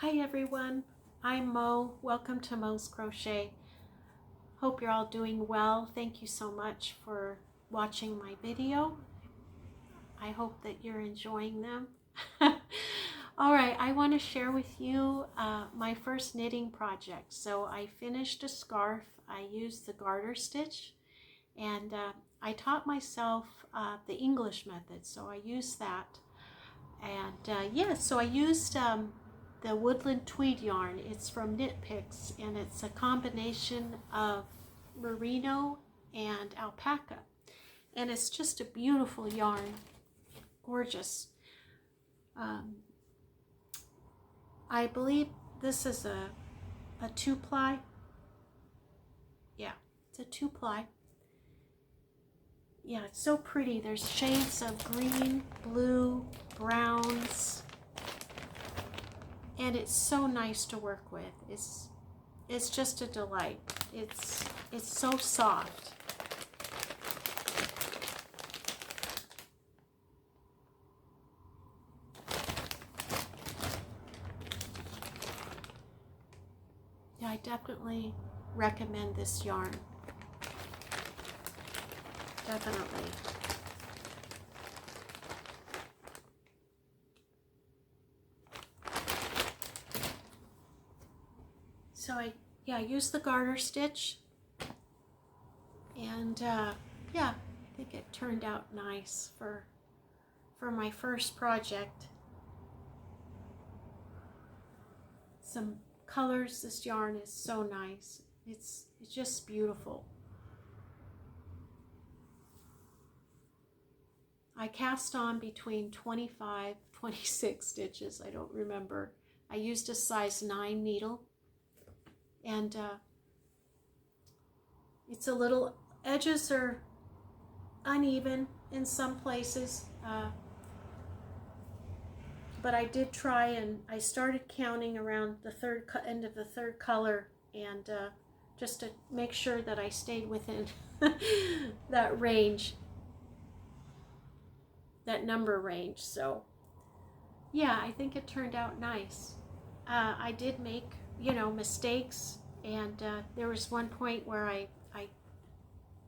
Hi everyone, I'm Mo. Welcome to Mo's Crochet. Hope you're all doing well. Thank you so much for watching my video. I hope that you're enjoying them. All right, I want to share with you my first knitting project. So I finished a scarf. I used the garter stitch, and I taught myself the English method, so I used that. And so I used the woodland tweed yarn. It's from Knit Picks, and it's a combination of merino and alpaca, and it's just a beautiful yarn, gorgeous. I believe this is a 2-ply. Yeah, it's a 2-ply. Yeah, it's so pretty. There's shades of green, blue, browns, and it's so nice to work with. It's just a delight. It's so soft. Yeah, I definitely recommend this yarn. Definitely. So I used the garter stitch, and yeah, I think it turned out nice for my first project. Some colors. This yarn is so nice. It's just beautiful. I cast on between 25, 26 stitches. I don't remember. I used a size 9 needle, and it's a little, edges are uneven in some places, but I did try, and I started counting around the end of the third color, and just to make sure that I stayed within that range, that number range. So yeah, I think it turned out nice. I did make, mistakes, and there was one point where I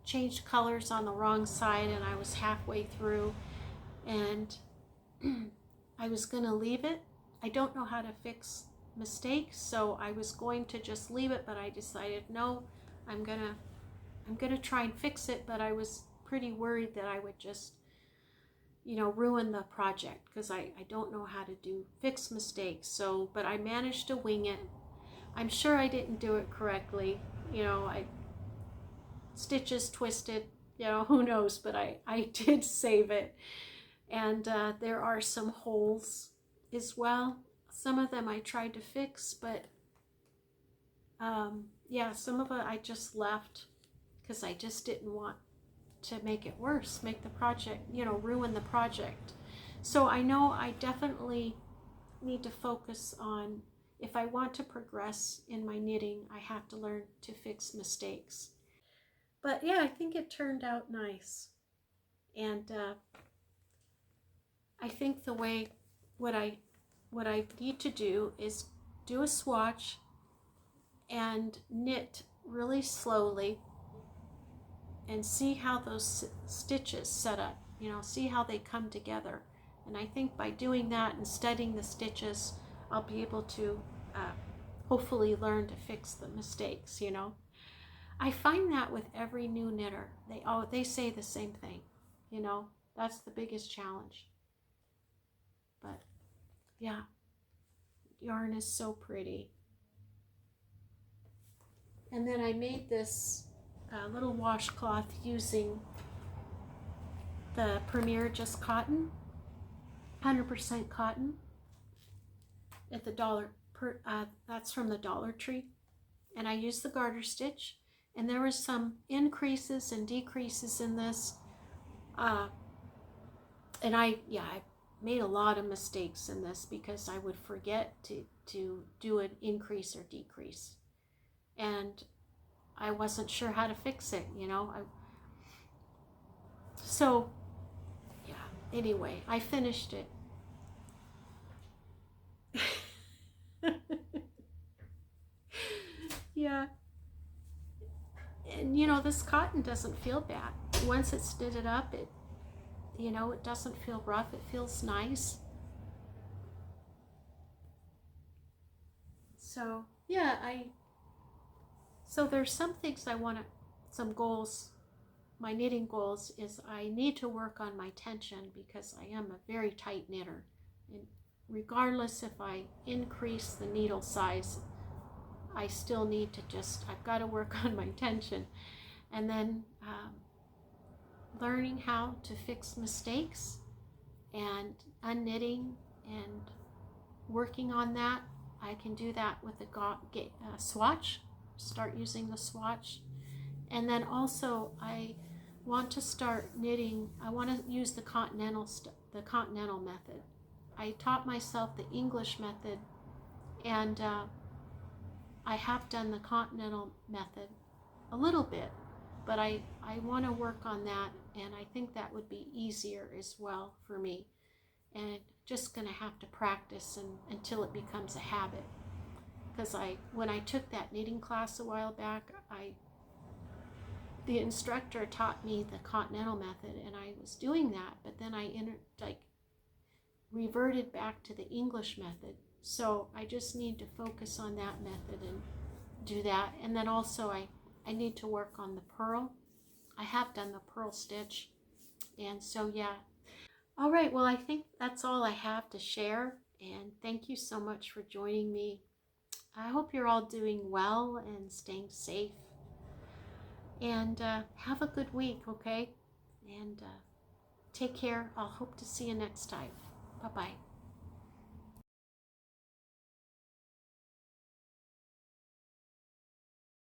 changed colors on the wrong side, and I was halfway through, and I was gonna leave it. I don't know how to fix mistakes, so I was going to just leave it, but I decided no, I'm gonna try and fix it. But I was pretty worried that I would just ruin the project, because I don't know how to fix mistakes. So, but I managed to wing it. I'm sure I didn't do it correctly. Stitches twisted, who knows, but I did save it. And there are some holes as well. Some of them I tried to fix, but yeah, some of it I just left because I just didn't want to make it worse, make the project, ruin the project. So I know I definitely need to focus on, if I want to progress in my knitting, I have to learn to fix mistakes. But yeah, I think it turned out nice. And I think what I need to do is do a swatch and knit really slowly and see how those stitches set up, see how they come together. And I think by doing that and studying the stitches, I'll be able to hopefully learn to fix the mistakes. I find that with every new knitter, they say the same thing. That's the biggest challenge. But yeah, yarn is so pretty. And then I made this little washcloth using the Premier Just Cotton, 100% cotton at the that's from the Dollar Tree. And I used the garter stitch, and there was some increases and decreases in this. And I made a lot of mistakes in this because I would forget to do an increase or decrease. And I wasn't sure how to fix it, So, yeah, anyway, I finished it. this cotton doesn't feel bad. Once it's knitted up, it, you know, it doesn't feel rough. It feels nice. So yeah, so there's some things I want to, some goals. My knitting goals is I need to work on my tension because I am a very tight knitter. And regardless if I increase the needle size, I still need to I've got to work on my tension. And then learning how to fix mistakes and unknitting and working on that. I can do that with a swatch, start using the swatch. And then also I want to start knitting, I want to use the continental method. I taught myself the English method, and I have done the continental method a little bit, but I want to work on that, and I think that would be easier as well for me. And just going to have to practice until it becomes a habit. Because when I took that knitting class a while back, the instructor taught me the continental method, and I was doing that, but then I reverted back to the English method. So I just need to focus on that method and do that. And then also I need to work on the purl. I have done the purl stitch, and so yeah. All right, well, I think that's all I have to share, and thank you so much for joining me. I hope you're all doing well and staying safe, and have a good week, okay? And take care. I'll hope to see you next time. Bye-bye.